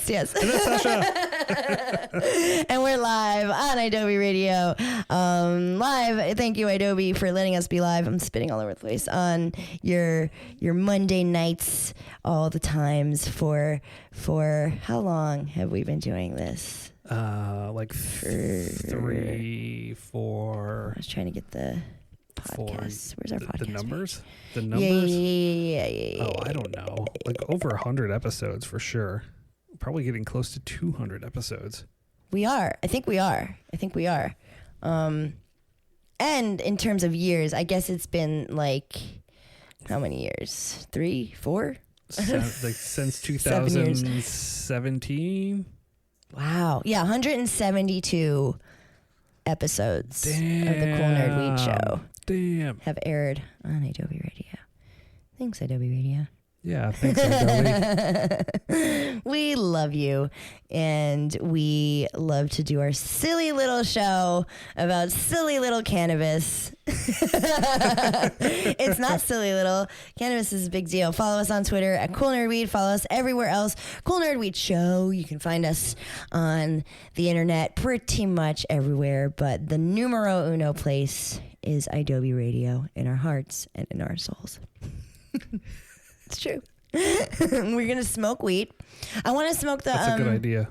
that's Yes. And that's Sasha. And we're live on Adobe Radio. Live. Thank you, Adobe, for letting us be live. I'm spitting all over the place on your Monday nights all the times for how long have we been doing this? Like 3, 4. I was trying to get the podcast. Where's our podcast? The numbers? The Yeah, numbers? yeah. Oh, I don't know. Like over 100 episodes for sure. Probably getting close to 200 episodes. We are. I think we are. And in terms of years, I guess it's been like, how many years? 3, 4? Since 2017. Wow. Yeah, 172 episodes of the Cool Nerd Weed Show have aired on Adobe Radio. Thanks, Adobe Radio. Yeah, thanks, Adobe. We love you, and we love to do our silly little show about silly little cannabis. It's not silly little. Cannabis is a big deal. Follow us on Twitter at Cool Nerd Weed. Follow us everywhere else. Cool Nerd Weed Show. You can find us on the internet pretty much everywhere, but the numero uno place is Adobe Radio in our hearts and in our souls. It's true. We're gonna smoke weed. I want to smoke the. That's a good idea.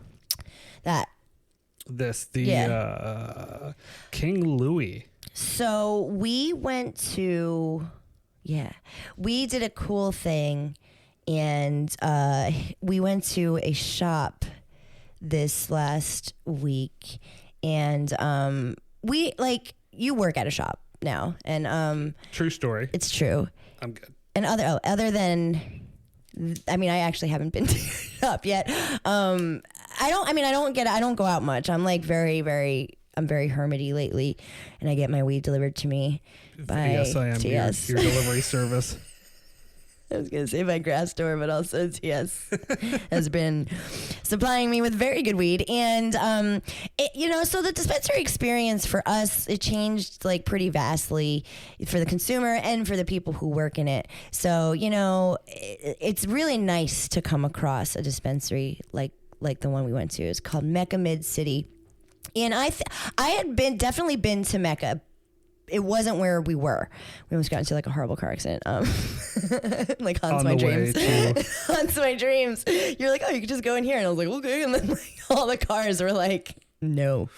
The King Louis. So we went to, we did a cool thing, and we went to a shop this last week, and you work at a shop now, and True story. it's true. I'm good. And other than, I mean, I actually haven't been to the shop yet. I don't go out much. I'm like very hermity lately, and I get my weed delivered to me by Yes, I am TS. your delivery service. I was going to say by Grassdoor, but also TS has been supplying me with very good weed. And, so the dispensary experience for us, it changed like pretty vastly for the consumer and for the people who work in it. So, it's really nice to come across a dispensary like the one we went to. It's called Mecca Mid City. And I had definitely been to Mecca. It wasn't where we were. We almost got into like a horrible car accident. Like haunts my dreams. Haunts my dreams. You're like, oh, you could just go in here. And I was like, okay. And then like, all the cars were like, no,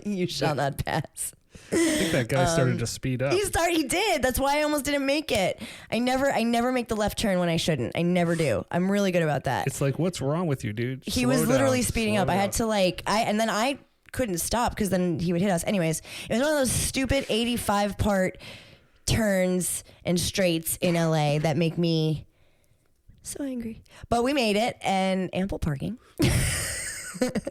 you shall not pass. I think that guy started to speed up. He did. That's why I almost didn't make it. I never make the left turn when I shouldn't. I never do. I'm really good about that. It's like, what's wrong with you, dude? He was literally speeding up. I had to and then I couldn't stop because then he would hit us. Anyways, it was one of those stupid 85 part turns and straights in LA that make me so angry. But we made it, and ample parking.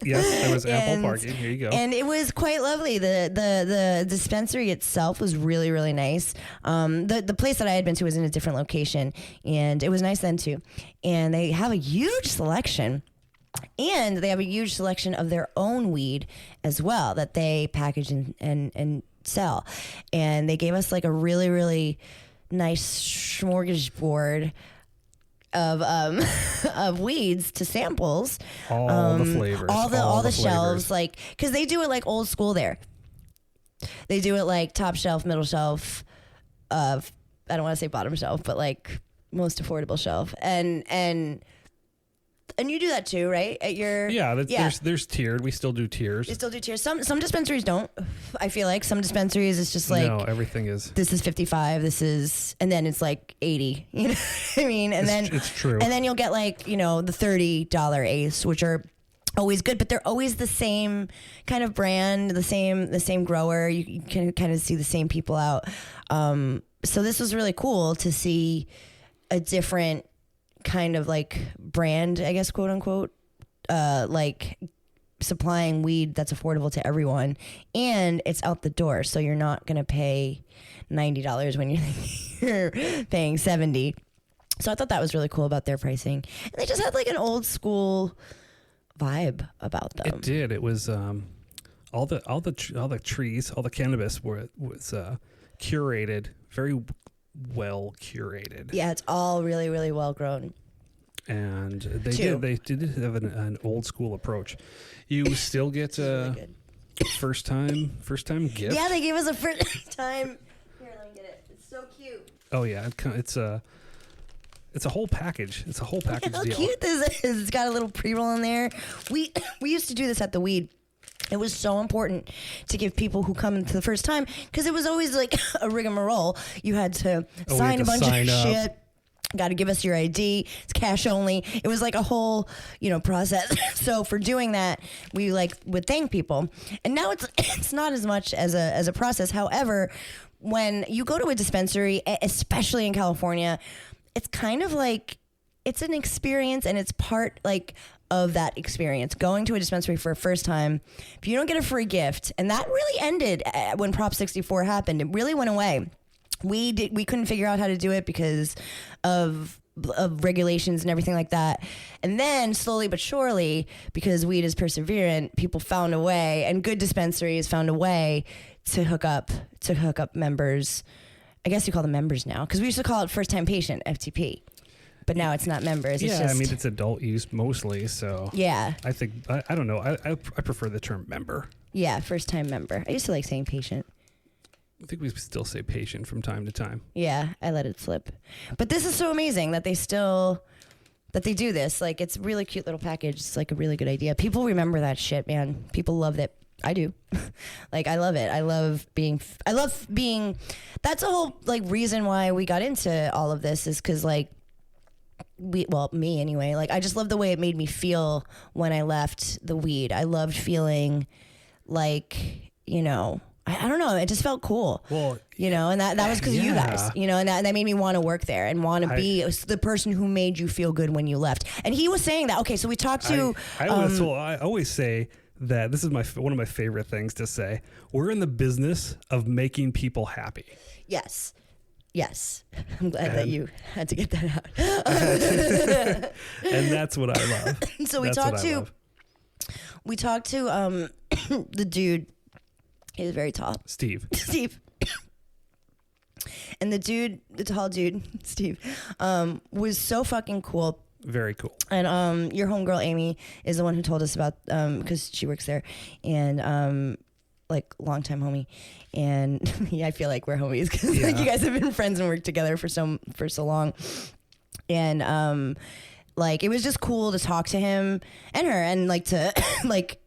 Yes, there was ample parking. Here you go. And it was quite lovely. The dispensary itself was really, really nice. The place that I had been to was in a different location, and it was nice then too. And they have a huge selection. And they have a huge selection of their own weed as well that they package and sell. And they gave us like a really, really nice smorgasbord of weeds to samples. All the flavors. All the shelves, like, because they do it like old school there. They do it like top shelf, middle shelf, I don't want to say bottom shelf, but like most affordable shelf. And you do that too, right? At your There's tiered. We still do tiers. You still do tiers. Some dispensaries don't. I feel like some dispensaries it's just like, no, everything is. This is 55. This is, and then it's like 80. You know what I mean? And it's true. And then you'll get like the $30 Ace, which are always good, but they're always the same kind of brand, the same grower. You can kind of see the same people out. So this was really cool to see a different kind of like brand, I guess, quote unquote, like supplying weed that's affordable to everyone, and it's out the door, so you're not gonna pay $90 when you're paying $70. So I thought that was really cool about their pricing, and they just had like an old school vibe about them. It did. It was all the trees, all the cannabis was curated, very well curated. Yeah, it's all really, really well grown. And they Two. did have an old school approach. You still get Really good. first time gift. Yeah, they gave us a first time. Here, let me get it. It's so cute. Oh yeah, it's a whole package. It's a whole package How deal. cute this is. It's got a little pre-roll in there. We used to do this at the Weed. It was so important to give people who come to the first time, because it was always like a rigmarole. You had to sign a bunch of shit. Got to give us your ID. It's cash only. It was like a whole, process. So for doing that, we would thank people. And now it's not as much as a process. However, when you go to a dispensary, especially in California, it's kind of like it's an experience, and it's part of that experience. Going to a dispensary for a first time, if you don't get a free gift, and that really ended when Prop 64 happened. It really went away. We couldn't figure out how to do it because of regulations and everything like that. And then slowly but surely, because weed is perseverant, people found a way, and good dispensaries found a way to hook up members. I guess you call them members now, because we used to call it first time patient, FTP. But now it's not members. It's just, I mean, it's adult use mostly, so yeah. I think I don't know. I prefer the term member. Yeah, first time member. I used to like saying patient. I think we still say patient from time to time. Yeah, I let it slip. But this is so amazing that they do this. Like, it's a really cute little package. It's like a really good idea. People remember that shit, man. People love it. I do. I love it. I love being, that's a whole reason why we got into all of this, is because me anyway, I just love the way it made me feel when I left the weed. I loved feeling I don't know. It just felt cool. Well, and that was because of you guys, and that made me want to work there and want to be the person who made you feel good when you left. And he was saying that. Okay, so we talked to. I always say that this is one of my favorite things to say. We're in the business of making people happy. Yes. I'm glad that you had to get that out. And that's what I love. So we talked to the dude. He was very tall. Steve. And the tall dude, Steve, was so fucking cool. Very cool. And your homegirl Amy is the one who told us about, because she works there, and longtime homie. And yeah, I feel like we're homies because you guys have been friends and worked together for so long. And it was just cool to talk to him and her, and to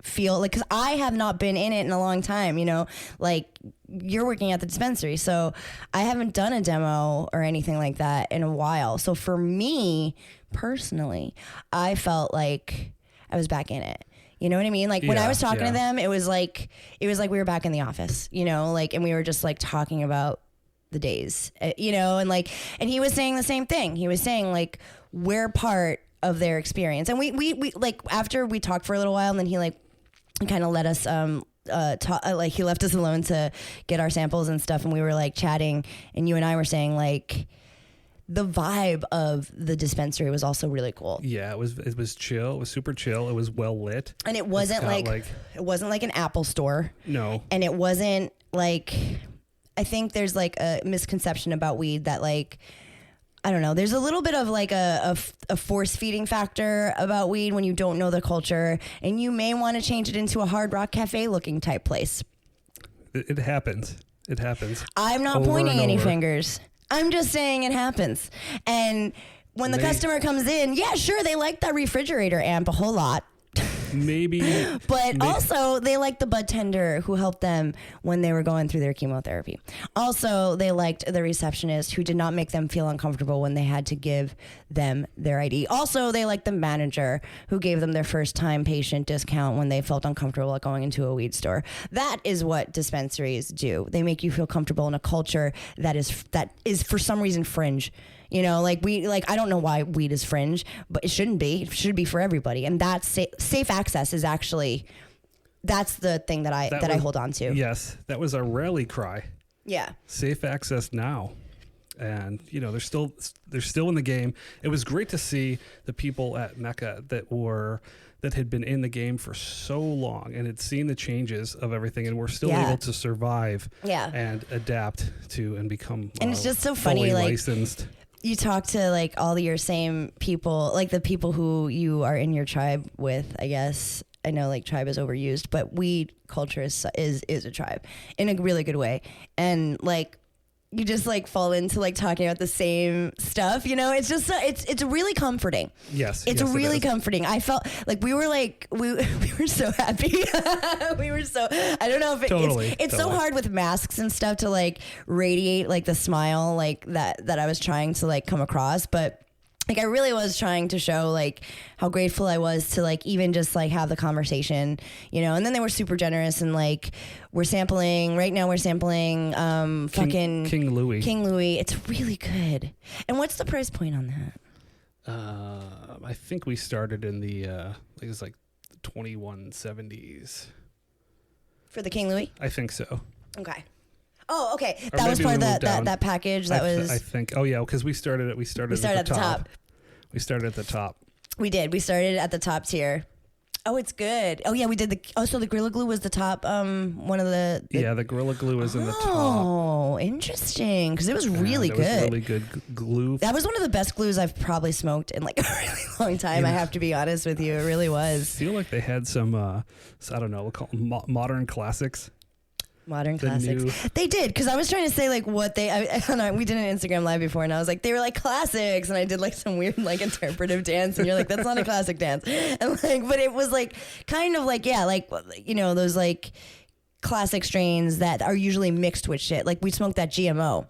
feel because I have not been in it in a long time. You're working at the dispensary, so I haven't done a demo or anything like that in a while. So for me personally, I felt like I was back in it. You know what I mean? When I was talking to them, it was like we were back in the office, and we were just talking about the days, and he was saying the same thing. He was saying we're part of their experience. And we after we talked for a little while, and then he kind of let us, he left us alone to get our samples and stuff. And we were chatting, and you and I were saying the vibe of the dispensary was also really cool. Yeah, it was chill. It was super chill. It was well lit. And it wasn't it wasn't like an Apple store. No. And it wasn't I think there's a misconception about weed that I don't know. There's a little bit of a force feeding factor about weed when you don't know the culture, and you may want to change it into a Hard Rock Cafe looking type place. It happens. It happens. I'm not pointing any fingers. I'm just saying it happens. And when the customer comes in, yeah, sure, they like that refrigerator amp a whole lot. Maybe. But also, they liked the bud tender who helped them when they were going through their chemotherapy. Also, they liked the receptionist who did not make them feel uncomfortable when they had to give them their ID. Also, they liked the manager who gave them their first time patient discount when they felt uncomfortable at going into a weed store. That is what dispensaries do. They make you feel comfortable in a culture that is for some reason fringe. I don't know why weed is fringe, but it shouldn't be. It should be for everybody. And that's safe access is actually, that's the thing that I hold on to. Yes, that was our rally cry. Yeah. Safe access now. And, they're still in the game. It was great to see the people at Mecca that had been in the game for so long and had seen the changes of everything, and were still able to survive and adapt to and become and it's just so funny, licensed. you talk to like all your same people, like the people who you are in your tribe with, I guess. I know like tribe is overused, but weed culture is a tribe in a really good way. And like, you just like fall into like talking about the same stuff, you know. It's just it's really comforting. Yes, it's yes, really it is. comforting. I felt like we were so happy. We were so, I don't know if it's so hard with masks and stuff to like radiate like the smile like that I was trying to like come across, but like I really was trying to show like how grateful I was to like even just like have the conversation, you know. And then they were super generous and like we're sampling fucking King Louis. It's really good. And what's the price point on that? I think we started in the it was like 2170s For the King Louis? I think so. Okay. Oh, okay. Or That was maybe part of we moved down. that package. I think. Oh yeah, because we started at the top. We started at the top. We did. We started at the top tier. Oh, it's good. Oh yeah, we did so the Gorilla Glue was the top. One of the the Gorilla Glue was in the top. Oh, interesting. Because it was really good. It was really good glue. That was one of the best glues I've probably smoked in like a really long time. I have to be honest with you. It really was. I feel like they had some. I don't know. We'll call them modern classics. Modern classics. They did, because I was trying to say like what they. I don't know. We did an Instagram live before, and I was like, they were like classics, and I did like some weird like interpretive dance, and you're like, that's not a classic dance, and like, but it was like kind of like like you know those like classic strains that are usually mixed with shit. Like we smoked that GMO.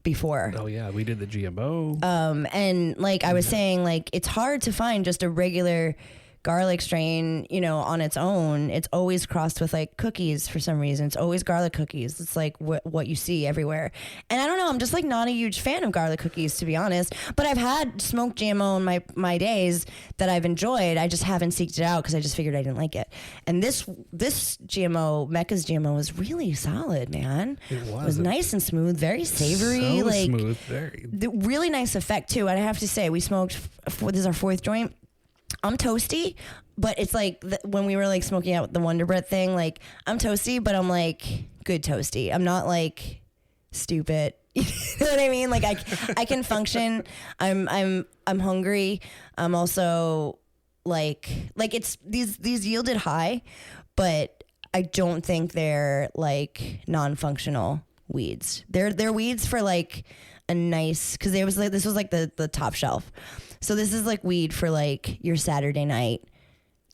Before. Oh yeah, we did the GMO. And like I was saying, like it's hard to find just a regular garlic strain, you know, on its own. It's always crossed with like cookies for some reason. It's always garlic cookies. It's like what you see everywhere. And I don't know, I'm just like not a huge fan of garlic cookies, to be honest. But I've had smoked GMO in my days that I've enjoyed. I just haven't seeked it out because I just figured I didn't like it. And this GMO, Mecca's GMO, was really solid, man. It was. It was nice and smooth, very savory, so like smooth, very. Really nice effect too. And I have to say, we smoked. This is our fourth joint. I'm toasty, but it's like when we were like smoking out the Wonder Bread thing, like I'm toasty, but I'm like good toasty. I'm not like stupid. You know what I mean? Like I can function. I'm hungry. I'm also like it's these yielded high, but I don't think they're like non-functional weeds. They're weeds for like a nice, because this was like the top shelf. So this is like weed for like your Saturday night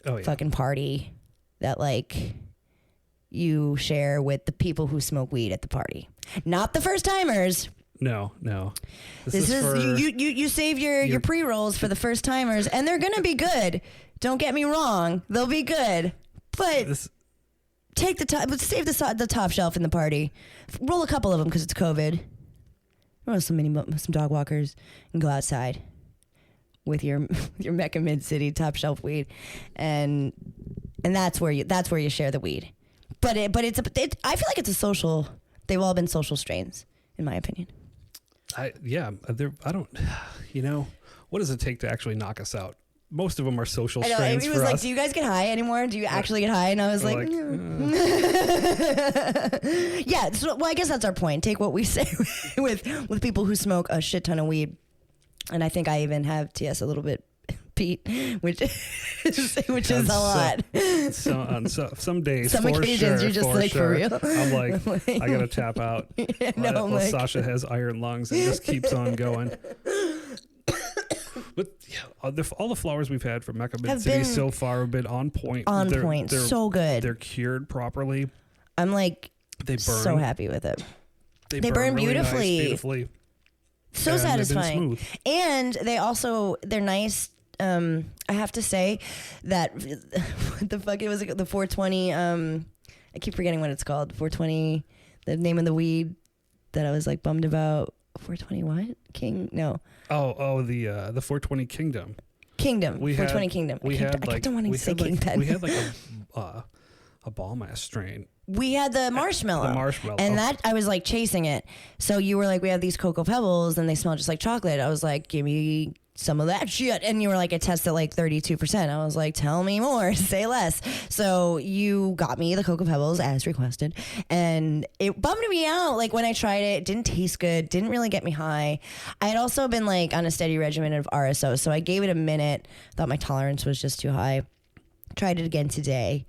fucking party that like you share with the people who smoke weed at the party. Not the first timers. No. This is for you save your pre-rolls for the first timers, and they're gonna be good. Don't get me wrong, they'll be good. But take the top, save the top shelf in the party. Roll a couple of them because it's COVID. Roll some dog walkers and go outside with your Mecca Mid City top shelf weed, and that's where you share the weed. But I feel like it's a social. They've all been social strains, in my opinion. I don't. You know, what does it take to actually knock us out? Most of them are social strains. It was for like, us. do you guys get high anymore? Do you actually get high? And I was like yeah. So, well, I guess that's our point. Take what we say with people who smoke a shit ton of weed. And I think I even have TS a little bit, Pete, which is a lot. So on some days, some occasions, sure, you're just like, for real. I'm like, I gotta tap out. Sasha has iron lungs and just keeps on going. But yeah, all the flowers we've had from Mecca Mid City so far have been on point. They're so good. They're cured properly. I'm like, they burn. So happy with it. They burn really beautifully. Nice, beautifully. So and satisfying. And they're nice. I have to say that what the fuck, it was the 420. I keep forgetting what it's called. 420. The name of the weed that I was like bummed about. 420 what? King? No. Oh, the 420 Kingdom. 420 Kingdom. We had like a bomb ass strain. We had the marshmallow. And that, I was like chasing it. So you were like, we have these Cocoa Pebbles and they smell just like chocolate. I was like, give me some of that shit. And you were like, it tests at like 32%. I was like, tell me more, say less. So you got me the Cocoa Pebbles as requested. And it bummed me out. Like when I tried it didn't taste good, didn't really get me high. I had also been like on a steady regimen of RSO. So I gave it a minute, thought my tolerance was just too high. Tried it again today.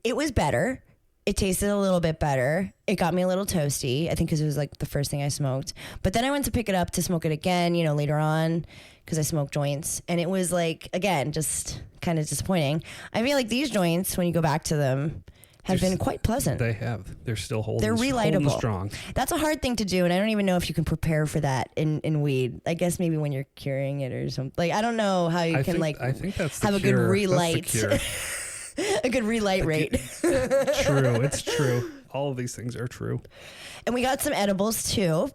It was better. It tasted a little bit better. It got me a little toasty, I think because it was like the first thing I smoked. But then I went to pick it up to smoke it again, you know, later on because I smoke joints. And it was like, again, just kind of disappointing. I feel like these joints, when you go back to them, have been quite pleasant. They have. They're still holding. They're relightable. Holding strong. That's a hard thing to do, and I don't even know if you can prepare for that in weed. I guess maybe when you're curing it or something. Like I don't know how you can I think that's have the a good cure. relight. That's the cure. A good relight rate. True. It's true. All of these things are true. And we got some edibles too.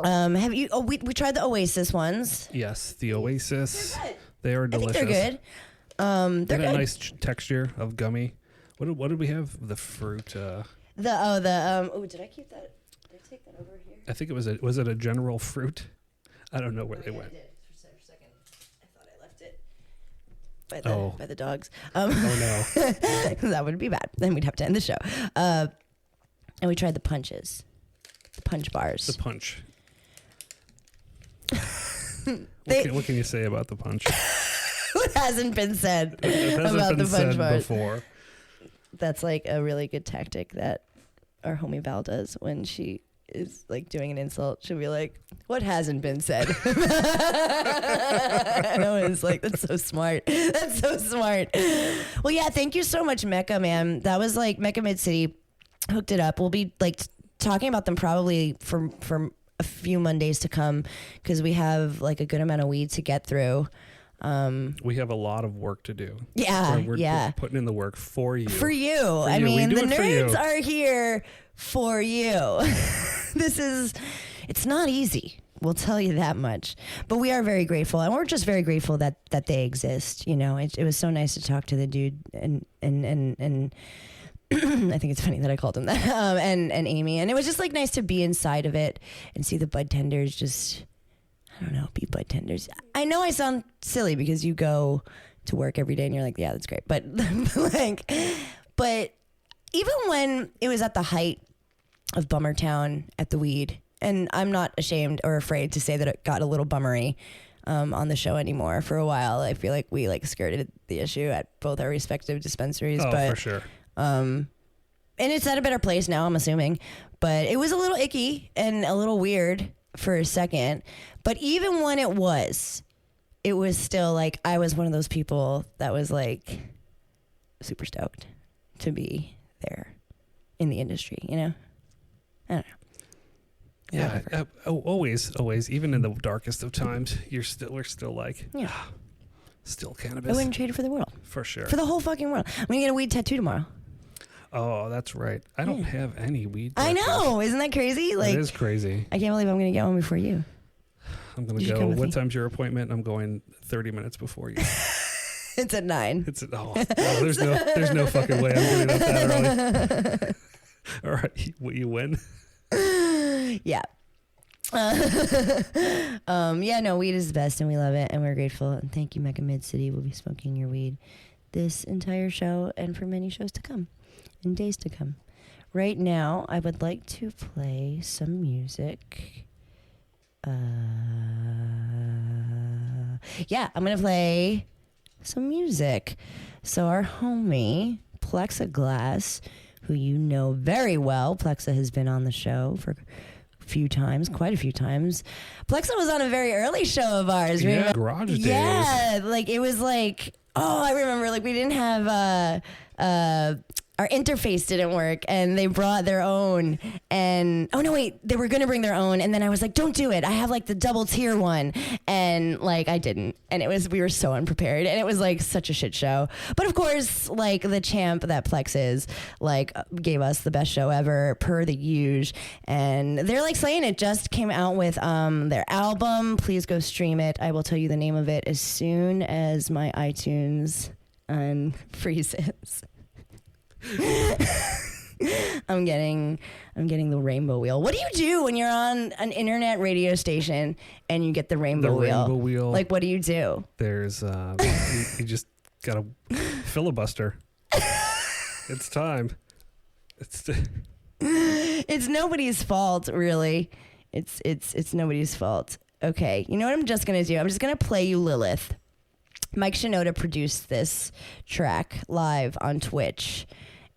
Have you? Oh, we tried the Oasis ones. Yes, the Oasis. They're good. They are delicious. I think they're good. They're They good. had a nice texture of gummy. What did we have? The fruit. Oh, did I keep that? Did I take that over here? I think it was it a general fruit? I don't know where they went. I did for a second. I thought I left it by the dogs. Oh no. That would be bad. Then we'd have to end the show. And we tried the punches, the punch bars. The punch. What can you say about the punch? What hasn't been said It hasn't about been the punch said bars? before. That's like a really good tactic that our homie Val does when she is like doing an insult. She'll be like, "What hasn't been said?" And I was like, "That's so smart. That's so smart." Well, yeah, thank you so much, Mecca, man. That was like Mecca Mid City hooked it up. We'll be like talking about them probably for a few Mondays to come because we have like a good amount of weed to get through. We have a lot of work to do. Yeah, We're putting in the work for you. For you. I mean, the We do it for nerds you. are here for you. It's not easy. We'll tell you that much. But we are very grateful. And we're just very grateful that they exist. You know, it was so nice to talk to the dude and I think it's funny that I called him that. And Amy. And it was just like nice to be inside of it and see the bud tenders just, I don't know, be bud tenders. I know I sound silly because you go to work every day and you're like, yeah, that's great. But but even when it was at the height of Bummertown at the weed, and I'm not ashamed or afraid to say that it got a little bummery on the show anymore for a while. I feel like we like skirted the issue at both our respective dispensaries. Oh, but for sure. and it's at a better place now, I'm assuming. But it was a little icky and a little weird for a second. But even when it was still like I was one of those people that was like super stoked to be there in the industry, you know? I don't know. Yeah, always. Even in the darkest of times, we're still like, Yeah. Still I cannabis. wouldn't trade it for the world. For sure. For the whole fucking world. I'm going to get a weed tattoo tomorrow. Oh, that's right. I don't have any weed. I tattoos. know. Isn't that crazy? Like, it is crazy. I can't believe I'm going to get one before you. I'm going You to should go. come with What me. time's your appointment? I'm going 30 minutes before you. It's at 9. There's no fucking way I'm getting up that early. All right, you win. Yeah. Yeah, no, weed is the best and we love it and we're grateful. And thank you, Mecca Mid City. We'll be smoking your weed this entire show and for many shows to come and days to come. Right now, I would like to play some music. Yeah, I'm going to play some music. So our homie, PLEXXAGLASS, who you know very well, Plexa has been on the show for quite a few times. Plexa was on a very early show of ours. Yeah, remember? Garage Days. Yeah, like it was like, I remember like we didn't have our interface didn't work and they brought their own and they were gonna bring their own and then I was like, don't do it, I have like the double tier one, and like I didn't, and we were so unprepared and it was like such a shit show. But of course, like the champ that Plex is, like gave us the best show ever per the usual, and they're like saying it just came out with their album. Please go stream it. I will tell you the name of it as soon as my iTunes unfreezes. I'm getting the rainbow wheel. What do you do when you're on an internet radio station and you get the rainbow wheel? Rainbow wheel. Like, what do you do? There's you just gotta filibuster. It's time. It's nobody's fault, really. It's nobody's fault. Okay, you know what I'm just gonna do? I'm just gonna play you Lilith. Mike Shinoda produced this track live on Twitch,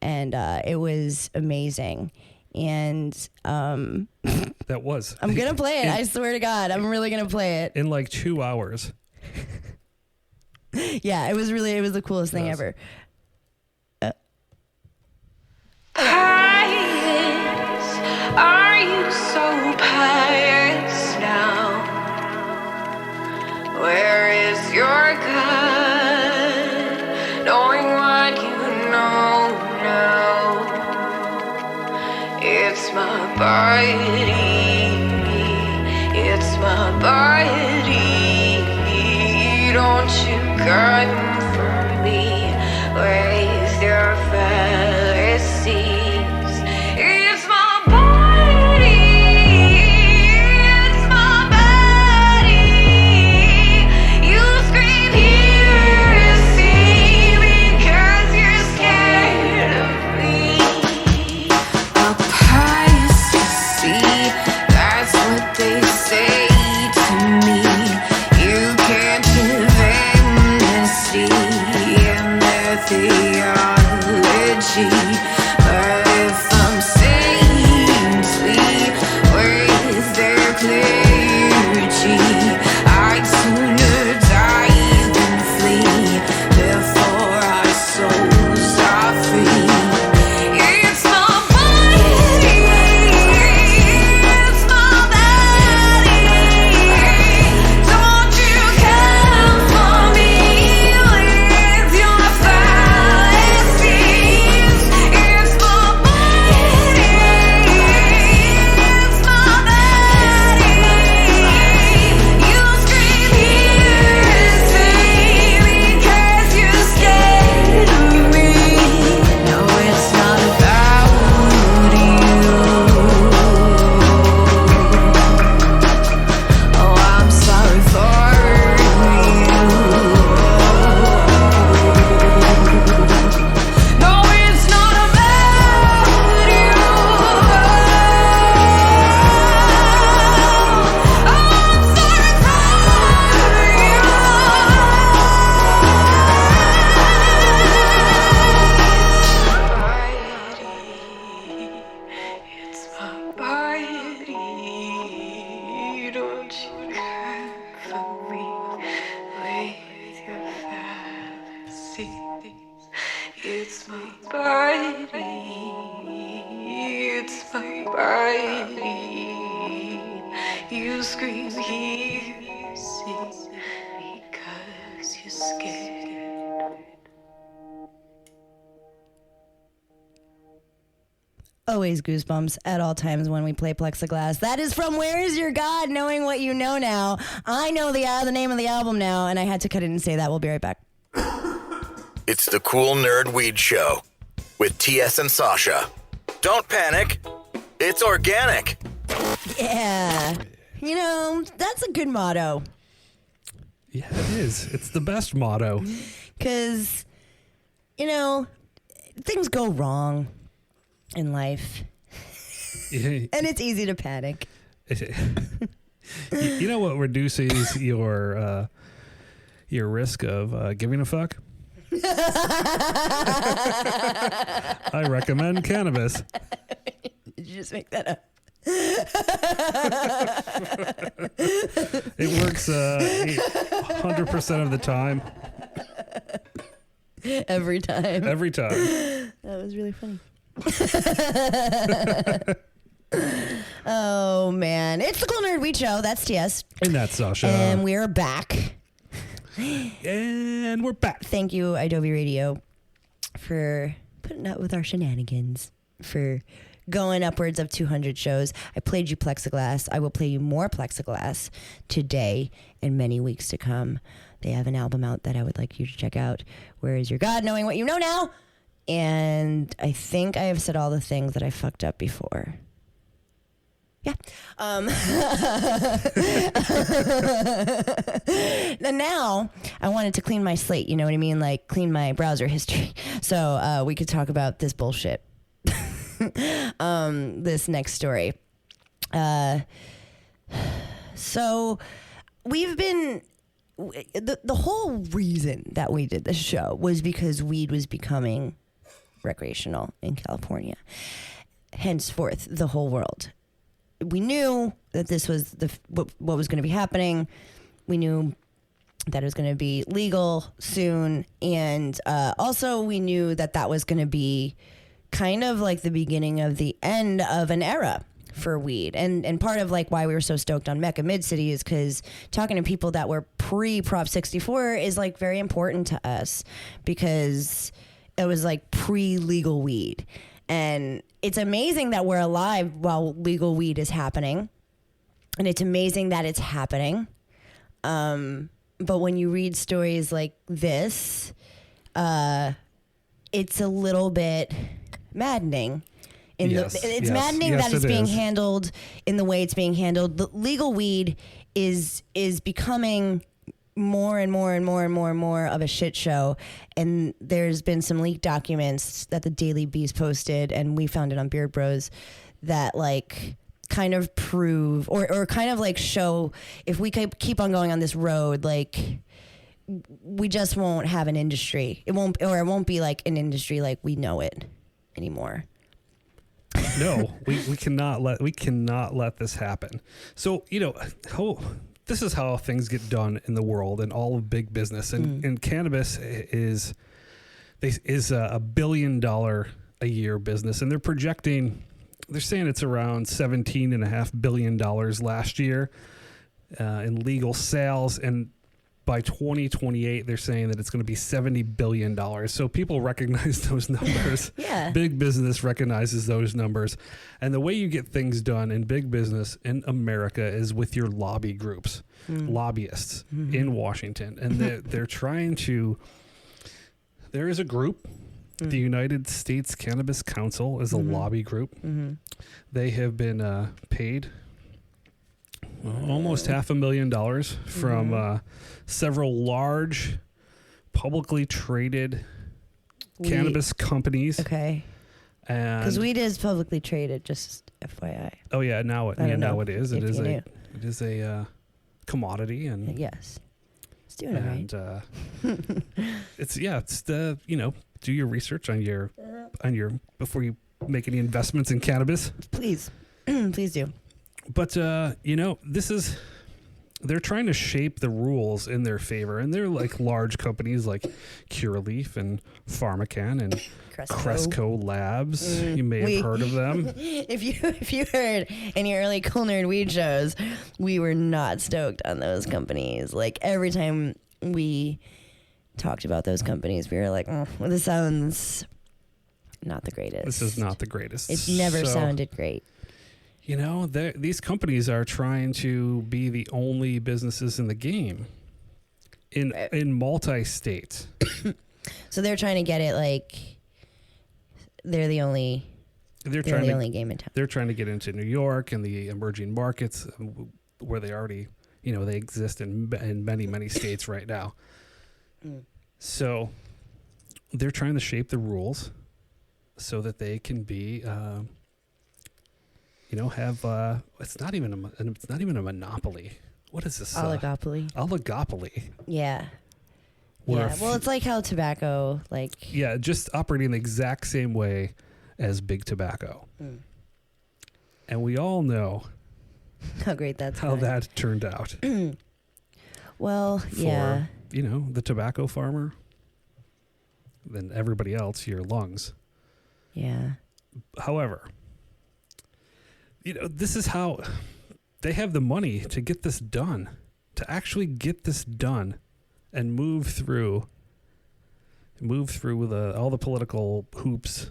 and it was amazing. And that was. I'm gonna play it. I swear to God, I'm really gonna play it in like 2 hours. Yeah, it was the coolest thing ever. Are you so pious now? Where is your God? Knowing what you know now. It's my body. It's my body. Don't you come for me with your Pharisees. It's my body. It's my body. You scream heresy because you're scared of me. Apostasy, that's what they say to me. You can't give amnesty in their theology. But if I'm saintly with their clergy, I'd sooner die than flee before our souls are free. It's my body. It's my body. Don't you come for me with your fallacies. It's my body. It's my body. You scream heresy because you're scared of me. No, it's not about you. Oh, I'm sorry for you. No, it's not about you. I'm sorry for you. It's my body. Don't you come for me with your fantasies. It's my body. It's my body. You scream heresy because you're scared. Always goosebumps at all times when we play Plexiglass. That is from Where Is Your God? Knowing What You Know Now. I know the name of the album now, and I had to cut it and say that. We'll be right back. It's the Cool Nerd Weed Show with TS and Sasha. Don't panic. It's organic. Yeah. You know, that's a good motto. Yeah, it is. It's the best motto. Because, you know, things go wrong in life. Yeah. And it's easy to panic. You know what reduces your risk of giving a fuck? I recommend cannabis. Did you just make that up? It works 100% of the time. Every time. Every time. That was really funny. Oh, man. It's the Cool Nerd Weed Show. That's TS. And that's Sasha. And we're back. And we're back. Thank you, Adobe Radio, for putting up with our shenanigans, for going upwards of 200 shows. I played you Plexiglass. I will play you more Plexiglass today and many weeks to come. They have an album out that I would like you to check out. Where Is Your God? Knowing What You Know Now. And I think I have said all the things that I fucked up before. Yeah. And now I wanted to clean my slate, you know what I mean? Like clean my browser history. So we could talk about this bullshit. This next story. So we've been, the whole reason that we did this show was because weed was becoming recreational in California. Henceforth, the whole world. We knew that this was what was going to be happening. We knew that it was going to be legal soon. And also we knew that that was going to be kind of like the beginning of the end of an era for weed. And part of like why we were so stoked on Mecca Mid City is because talking to people that were pre-Prop 64 is like very important to us, because it was like pre-legal weed. And it's amazing that we're alive while legal weed is happening. And it's amazing that it's happening. But when you read stories like this, it's a little bit maddening. It's maddening that it's being handled in the way it's being handled. The legal weed is becoming more and more and more and more and more of a shit show. And there's been some leaked documents that the Daily Beast posted, and we found it on Beard Bros, that like kind of prove or kind of like show, if we keep on going on this road, like we just won't have an industry. It won't be like an industry like we know it anymore. No, we cannot let this happen. So, you know, this is how things get done in the world and all of big business. And cannabis is a $1 billion a year business. And they're saying it's around $17.5 billion last year in legal sales. And by 2028, they're saying that it's going to be $70 billion. So people recognize those numbers. Yeah. Big business recognizes those numbers. And the way you get things done in big business in America is with your lobby groups, lobbyists in Washington. And they're trying to, there is a group, the United States Cannabis Council is a lobby group. They have been paid almost $500,000 from several large publicly traded cannabis companies. Okay. Because weed is publicly traded, just FYI. Oh yeah, now it is. It is a commodity, and yes, it's doing it right. it's the, you know, do your research on your before you make any investments in cannabis. Please, please do. But you know, they're trying to shape the rules in their favor, and they're like large companies like Curaleaf and PharmaCann and Cresco Labs. You may have heard of them. If you heard any early Cool Nerd Weed shows, we were not stoked on those companies. Like every time we talked about those companies, we were like, well, this sounds not the greatest. This is not the greatest. It never sounded great. You know, these companies are trying to be the only businesses in the game in multi-state. So they're trying to get it like they're the only game in town. They're trying to get into New York and the emerging markets where they already, you know, they exist in many, many states right now. So they're trying to shape the rules so that they can be you know, have it's not even a monopoly. What is this? Oligopoly. Oligopoly. Yeah. Well, it's like how tobacco, like. Yeah, just operating the exact same way as big tobacco. And we all know how great that turned out. Well, for, you know, the tobacco farmer, then everybody else, your lungs. Yeah. However, you know, this is how they have the money to get this done, to actually get this done and move through all the political hoops.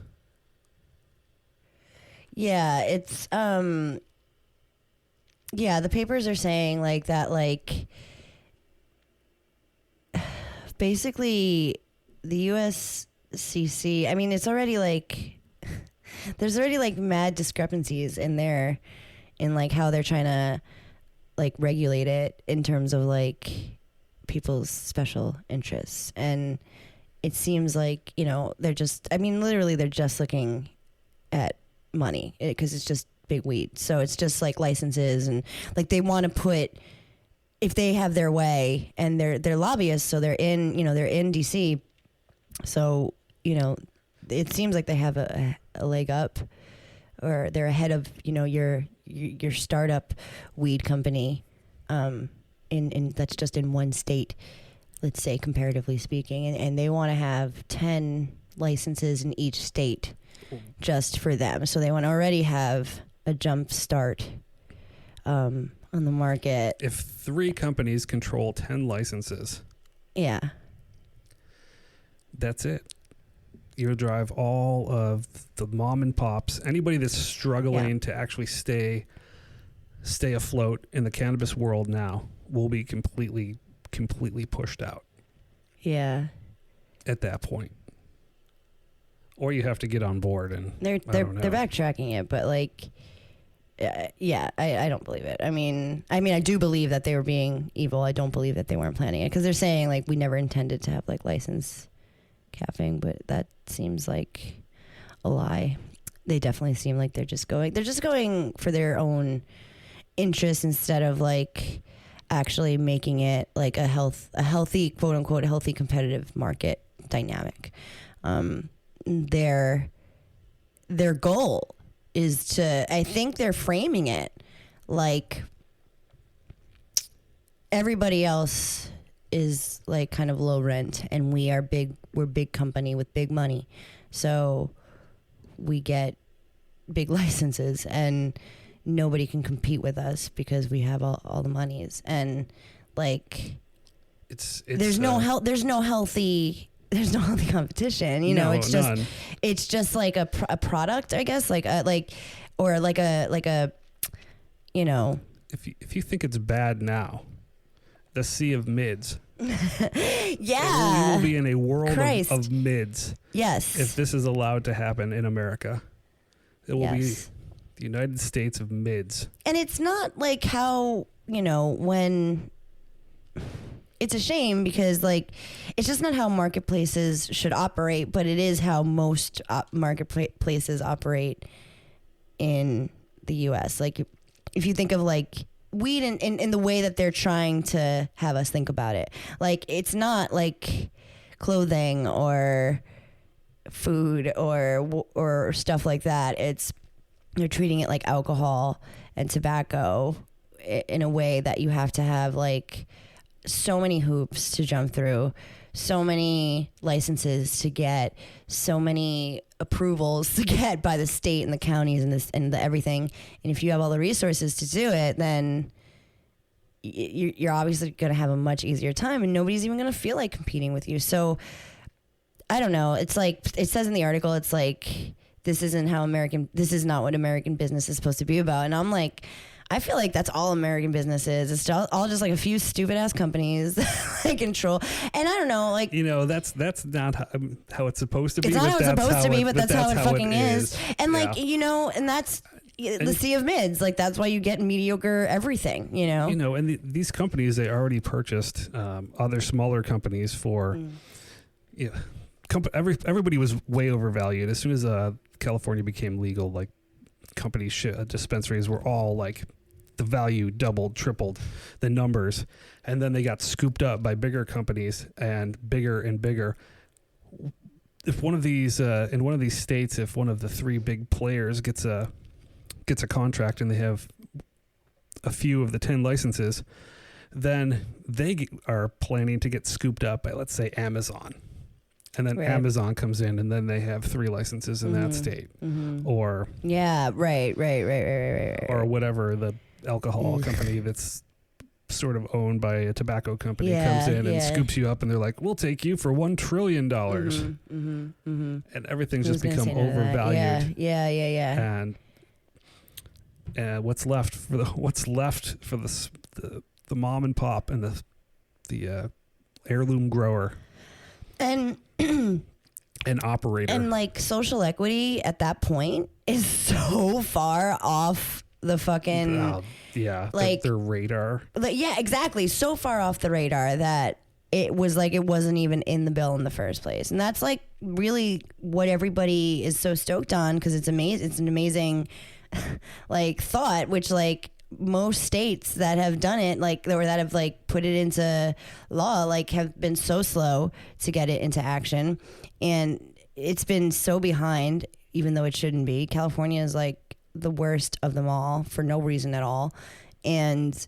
Yeah, it's the papers are saying like that, like basically the US CC. I mean, it's already like there's already like mad discrepancies in there in like how they're trying to like regulate it in terms of like people's special interests. And it seems like, you know, they're just, I mean, literally they're just looking at money because it's just big weed. So it's just like licenses and like they want to put, if they have their way, and they're lobbyists, so they're in, you know, they're in DC. So, you know, it seems like they have a leg up, or they're ahead of, you know, your startup weed company, in that's just in one state, let's say, comparatively speaking, and they want to have 10 licenses in each state just for them. So they want to already have a jump start on the market. If 3 companies control 10 licenses, Yeah. that's it. You'll drive all of the mom and pops, anybody that's struggling to actually stay afloat in the cannabis world now will be completely pushed out Yeah. at that point. Or you have to get on board, and They're backtracking it, but like, yeah, I don't believe it. I mean, I do believe that they were being evil. I don't believe that they weren't planning it, because they're saying like we never intended to have like license capping, but that seems like a lie. They definitely seem like they're just going for their own interests instead of like actually making it like a healthy, quote unquote, healthy competitive market dynamic. Their goal is to, I think they're framing it like everybody else is like kind of low rent and we're big company with big money. So we get big licenses and nobody can compete with us because we have all the monies. And like, there's no healthy competition, you know. It's just like a product, I guess, like a you know. If you think it's bad now, the sea of mids. Yeah, we will be in a world of mids. Yes, if this is allowed to happen in America, it will be the United States of mids. And it's not like how, you know, when. It's a shame because, like, it's just not how marketplaces should operate, but it is how most marketplaces operate in the U.S. Like, if you think of, like, weed in the way that they're trying to have us think about it. Like, it's not like clothing or food or stuff like that. They're treating it like alcohol and tobacco in a way that you have to have, like, so many hoops to jump through, so many licenses to get, so many approvals to get by the state and the counties and the everything. And if you have all the resources to do it, then you're obviously going to have a much easier time, and nobody's even going to feel like competing with you. So I don't know. It's like it says in the article, it's like this is not what American business is supposed to be about. And I'm like, I feel like that's all American business is. It's all just like a few stupid ass companies that control. And I don't know, like, you know, that's not how it's supposed to be. It's not how it's supposed to be, but that's how it fucking is. And like, you know, and that's the sea of mids. Like, that's why you get mediocre everything. You know. You know, and these companies, they already purchased other smaller companies for. Yeah, everybody was way overvalued as soon as California became legal. Like, dispensaries were all like. The value doubled, tripled the numbers, and then they got scooped up by bigger companies and bigger. If one of these in one of these states, if one of the 3 big players gets a contract and they have a few of the 10 licenses, then they are planning to get scooped up by, let's say, Amazon. And then Amazon comes in, and then they have 3 licenses in that state, or right, or whatever the alcohol company that's sort of owned by a tobacco company comes in and scoops you up, and they're like, "We'll take you for $1 trillion," and everything's just become overvalued. Yeah. And what's left for the mom and pop and the heirloom grower. And an operator. And like social equity at that point is so far off the fucking like their radar. Yeah, exactly. So far off the radar that it was like it wasn't even in the bill in the first place. And that's like really what everybody is so stoked on, because it's amazing. It's an amazing like thought, which like most states that have done it, like, or that have like put it into law, like have been so slow to get it into action. And it's been so behind, even though it shouldn't be. California is like the worst of them all for no reason at all. And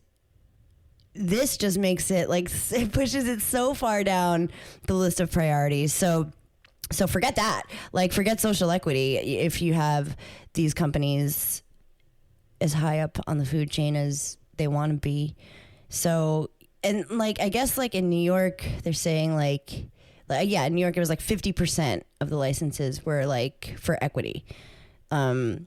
this just makes it like, it pushes it so far down the list of priorities. So forget that. Like, forget social equity if you have these companies as high up on the food chain as they want to be. So, and like, I guess like in New York, they're saying like yeah, in New York, it was like 50% of the licenses were like for equity. But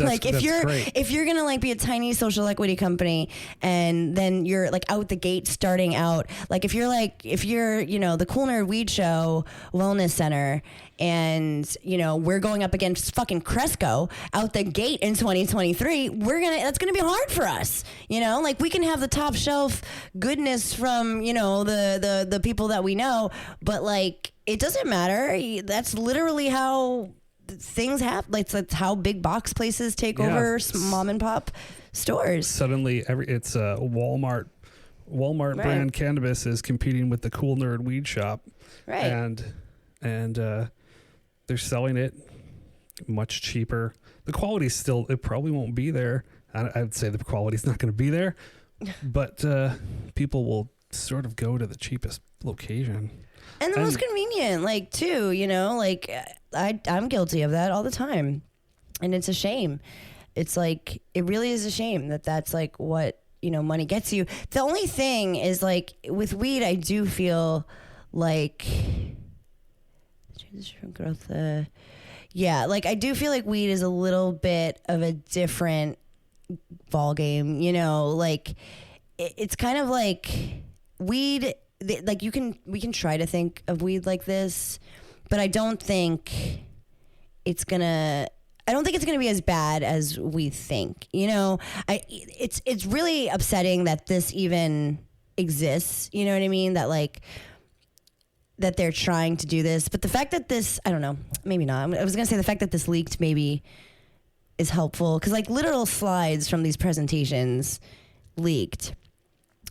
like if you're gonna like be a tiny social equity company, and then you're like out the gate starting out, like if you're you know, the Cool Nerd Weed Show Wellness Center, and you know, we're going up against fucking Cresco out the gate in 2023, that's gonna be hard for us, you know. Like, we can have the top shelf goodness from, you know, the people that we know, but like, it doesn't matter. That's literally how things happen. Like, that's how big box places take over mom and pop stores. Suddenly it's Walmart Right. brand cannabis is competing with the Cool Nerd Weed Shop, Right. and they're selling it much cheaper. The quality's still, it probably won't be there. I'd say the quality's not going to be there, but people will sort of go to the cheapest location. And the most convenient, like, too, you know, like, I'm guilty of that all the time. And it's a shame. It's like, it really is a shame that that's like what, you know, money gets you. The only thing is, like, with weed, I do feel like, like, I do feel like weed is a little bit of a different ball game, you know, like, it's kind of like weed. Like, we can try to think of weed like this, but I don't think it's gonna be as bad as we think. You know, it's really upsetting that this even exists. You know what I mean? That like, that they're trying to do this, but the fact that this, I don't know, maybe not. I was gonna say the fact that this leaked maybe is helpful, because like literal slides from these presentations leaked.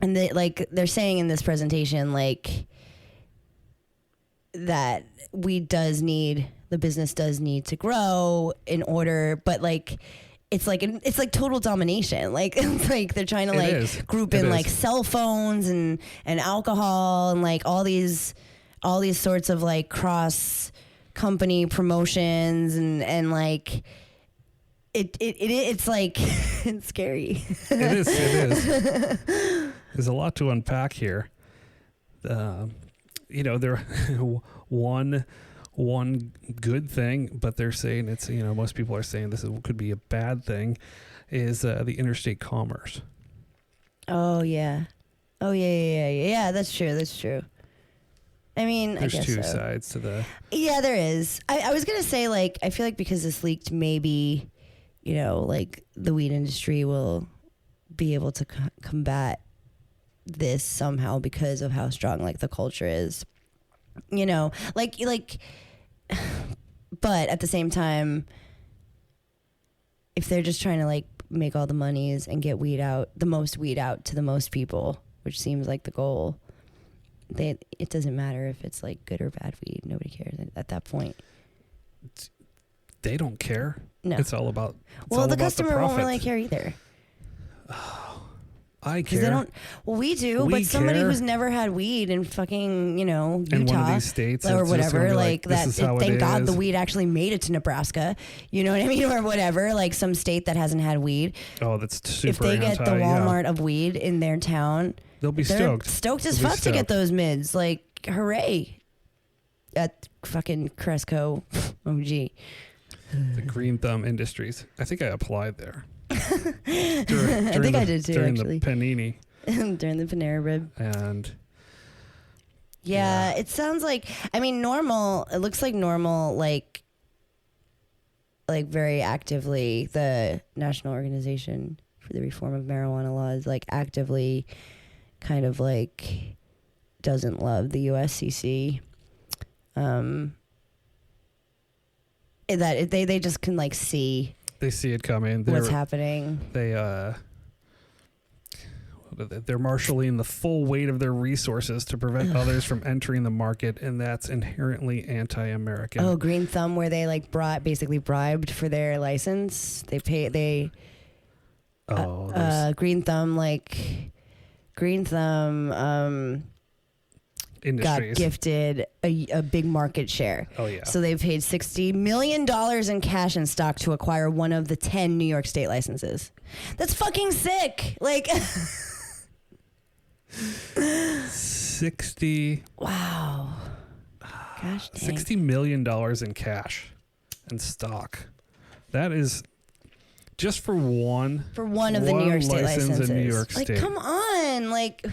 And they're saying in this presentation, like, that the business does need to grow in order, but like, it's like total domination. Like, it's like they're trying to group in like cell phones and alcohol and like all these sorts of like cross company promotions and like, it's like, it's scary. It is. There's a lot to unpack here. You know, there one good thing, but they're saying it's, you know, most people are saying could be a bad thing, is the interstate commerce. Oh yeah. Yeah. That's true. I mean, there's I guess two so. sides to the. Yeah, there is. I was gonna say, like, I feel like because this leaked, maybe, you know, like the weed industry will be able to combat this somehow because of how strong like the culture is, you know, like, but at the same time, if they're just trying to like make all the monies and get the most weed out to the most people, which seems like the goal, it doesn't matter if it's like good or bad weed. Nobody cares at that point. They don't care. No, it's all about. The customer won't really care either. I care. They don't. Well, we do, but somebody care. who's never had weed in fucking, you know, Utah in one of these states or whatever, like that. Thank God the weed actually made it to Nebraska. You know what I mean, or whatever, like some state that hasn't had weed. Oh, that's super. If they get the Walmart of weed in their town, they'll be they're stoked. Stoked as fuck to get those mids. Like, hooray! At fucking Cresco, OG. The Green Thumb Industries. I think I applied there. I think I did too, during actually. the Panini. During the Panera Bread. And Yeah, it sounds like, I mean, Normal, it looks like Normal, like very actively, the National Organization for the Reform of Marijuana Laws, like actively kind of like doesn't love the USCC. That they just can like see. They see it coming. What's happening. They're marshaling the full weight of their resources to prevent others from entering the market, and that's inherently anti-American. Oh, Green Thumb, where they like basically bribed for their license. Green Thumb Industries got gifted a big market share. Oh yeah. So they paid $60 million in cash and stock to acquire one of the 10 New York State licenses. That's fucking sick. Like 60. Wow. Gosh dang. $60 million in cash and stock. That is just for one of the New York State licenses. In New York like, State. come on. Like,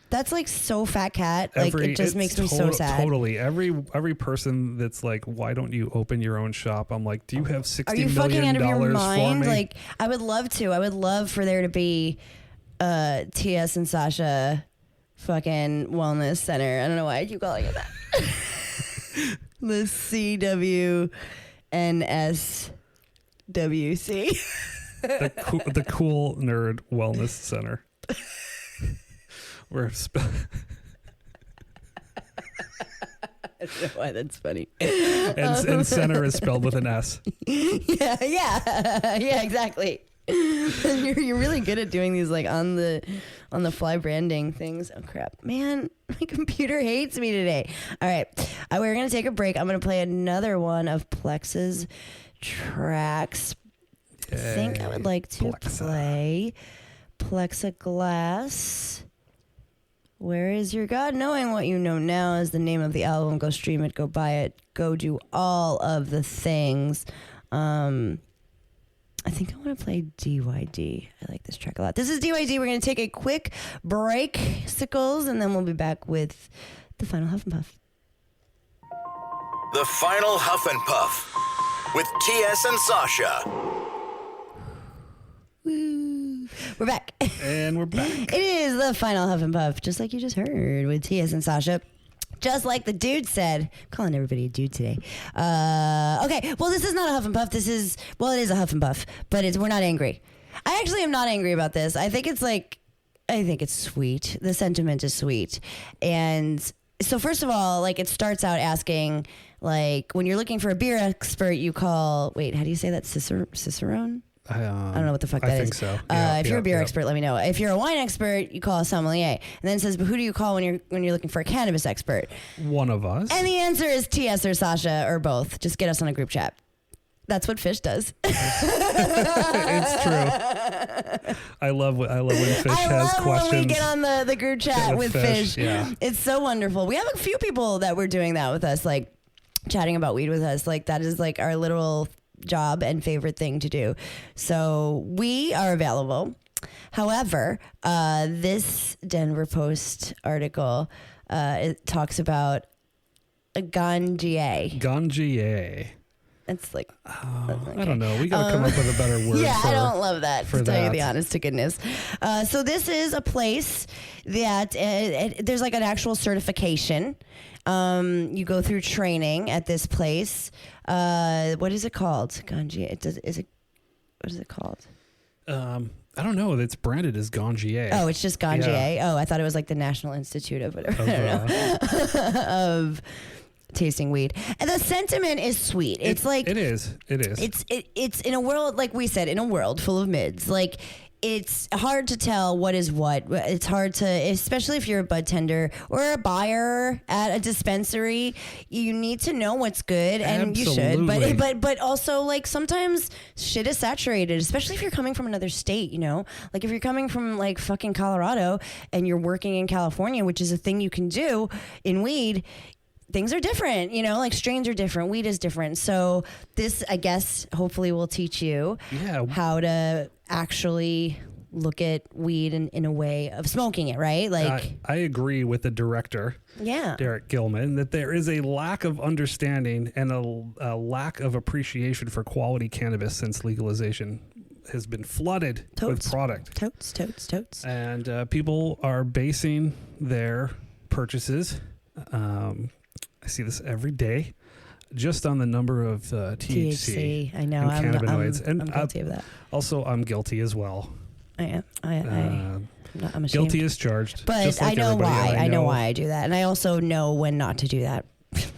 that's like so fat cat. Like, it just makes me so sad. Totally. Every person that's like, why don't you open your own shop? I'm like, do you have $60 million Are you fucking out of your mind? for me? Like, I would love to. I would love for there to be TS and Sasha fucking wellness center. I don't know why I keep calling it that. The CWNSWC. the cool nerd wellness center. Where I don't know why that's funny. and center is spelled with an S. Yeah, exactly. You're really good at doing these like on the fly branding things. Oh crap, man, my computer hates me today. All right, we're gonna take a break. I'm gonna play another one of Plex's tracks. I think I would like to play PLEXXAGLASS. Where is your God? Knowing what you know now is the name of the album. Go stream it, go buy it, go do all of the things. I think I want to play DYD. I like this track a lot. This is DYD. We're going to take a quick break, sickles, and then we'll be back with the final Huff and Puff. The final Huff and Puff with TS and Sasha. Woo. We're back. And we're back. It is the final Huff and Puff, just like you just heard with TS and Sasha. Just like the dude said. I'm calling everybody a dude today. Okay, well, this is not a Huff and Puff. It is a Huff and Puff, but we're not angry. I actually am not angry about this. I think it's sweet. The sentiment is sweet. And so first of all, like, it starts out asking, like, when you're looking for a beer expert, you call, wait, how do you say that? Cicerone? I don't know what the fuck that is. I think so. If you're a beer expert, let me know. If you're a wine expert, you call a sommelier. And then it says, but who do you call when you're looking for a cannabis expert? One of us. And the answer is TS or Sasha or both. Just get us on a group chat. That's what Fish does. It's true. I love when Fish has questions. When we get on the group chat with Fish. Yeah. It's so wonderful. We have a few people that were doing that with us, like chatting about weed with us. Like, that is like our literal job and favorite thing to do. So we are available. However, this Denver Post article, it talks about a Gangjier. Gangjier. It's like, okay. I don't know. We got to come up with a better word. Yeah, I don't love that, to tell you the honest to goodness. So this is a place that there's like an actual certification. You go through training at this place. What is it called? Gagjier. What is it called? I don't know. It's branded as Gangjier. Oh, it's just Gagjier. Yeah. Oh, I thought it was like the National Institute of whatever. I don't know. Of tasting weed. And the sentiment is sweet. It's like it is. It's in a world, like we said, in a world full of mids. Like, it's hard to tell what is what. It's hard to, especially if you're a bud tender or a buyer at a dispensary, you need to know what's good, and Absolutely. you should. But also, like, sometimes shit is saturated, especially if you're coming from another state, you know? Like, if you're coming from like fucking Colorado and you're working in California, which is a thing you can do in weed, things are different, you know, like strains are different, weed is different. So this, I guess, hopefully will teach you how to actually look at weed in a way of smoking it, right? Like, I agree with the director, yeah. Derek Gilman, that there is a lack of understanding and a lack of appreciation for quality cannabis since legalization has been flooded with product. Totes. And people are basing their purchases, I see this every day, just on the number of THC. I know. And cannabinoids. I'm guilty of that. Also, I'm guilty as well. I am. I'm ashamed. Guilty as charged. But just like I know why. I know why I do that. And I also know when not to do that.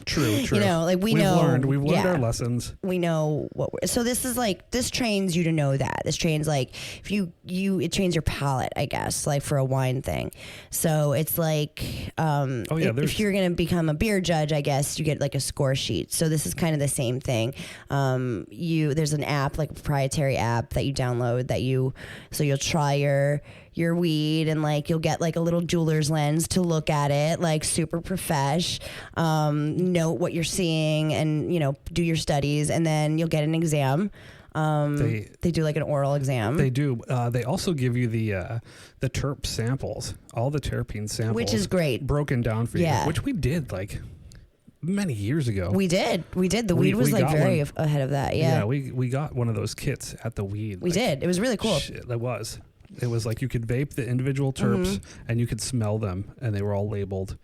True. You know, like we've learned our lessons. We know so this is like, this trains you to know that. This trains like, if it trains your palate, I guess, like for a wine thing. So it's like, if you're going to become a beer judge, I guess you get like a score sheet. So this is kind of the same thing. There's an app, like a proprietary app that you download so you'll try your weed, and like you'll get like a little jeweler's lens to look at it, like super profesh, note what you're seeing, and do your studies, and then you'll get an exam. They do like an oral exam. They do. They also give you the terp samples, all the terpene samples, which is great, broken down for you, which we did like many years ago. We did. The weed was like very ahead of that. Yeah, we got one of those kits at the weed. We did. It was really cool. It was like you could vape the individual terps and you could smell them, and they were all labeled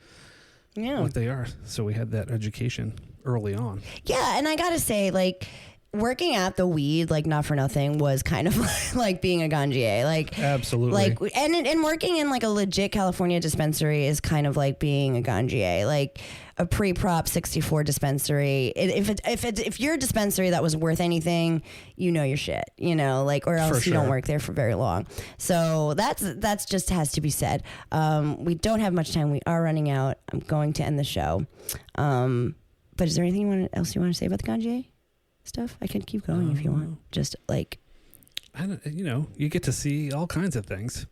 what they are. So we had that education early on. Yeah, and I gotta say, like, working at the weed, like, not for nothing, was kind of like being a Gangjier. Like, absolutely. Like, and working in like a legit California dispensary is kind of like being a Gangjier. Like a pre-prop 64 dispensary. If you're a dispensary that was worth anything, your shit, like, or else you don't work there for very long. So that's just has to be said. We don't have much time. We are running out. I'm going to end the show. But is there anything else you want to say about the Gagjier stuff? I can keep going if you want. Just like, you get to see all kinds of things,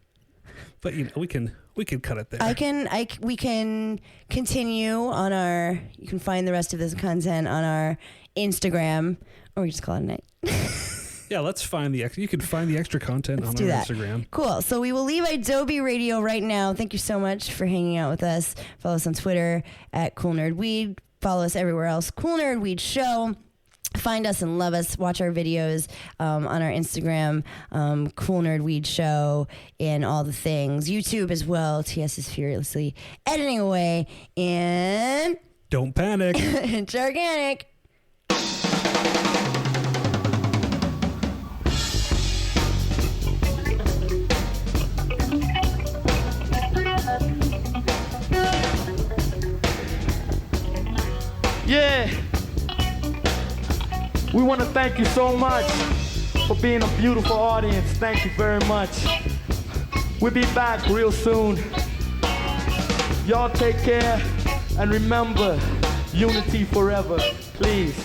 but we can cut it there. We can continue on our. You can find the rest of this content on our Instagram, or we just call it a night. Yeah, let's find you can find the extra content on our Instagram. Cool. So we will leave Adobe Radio right now. Thank you so much for hanging out with us. Follow us on Twitter at Cool Nerd Weed. Follow us everywhere else. Cool Nerd Weed Show. Find us and love us. Watch our videos on our Instagram, Cool Nerd Weed Show, and all the things. YouTube as well. TS is furiously editing away. And don't panic. It's organic. Yeah. We want to thank you so much for being a beautiful audience. Thank you very much. We'll be back real soon. Y'all take care, and remember, unity forever, please.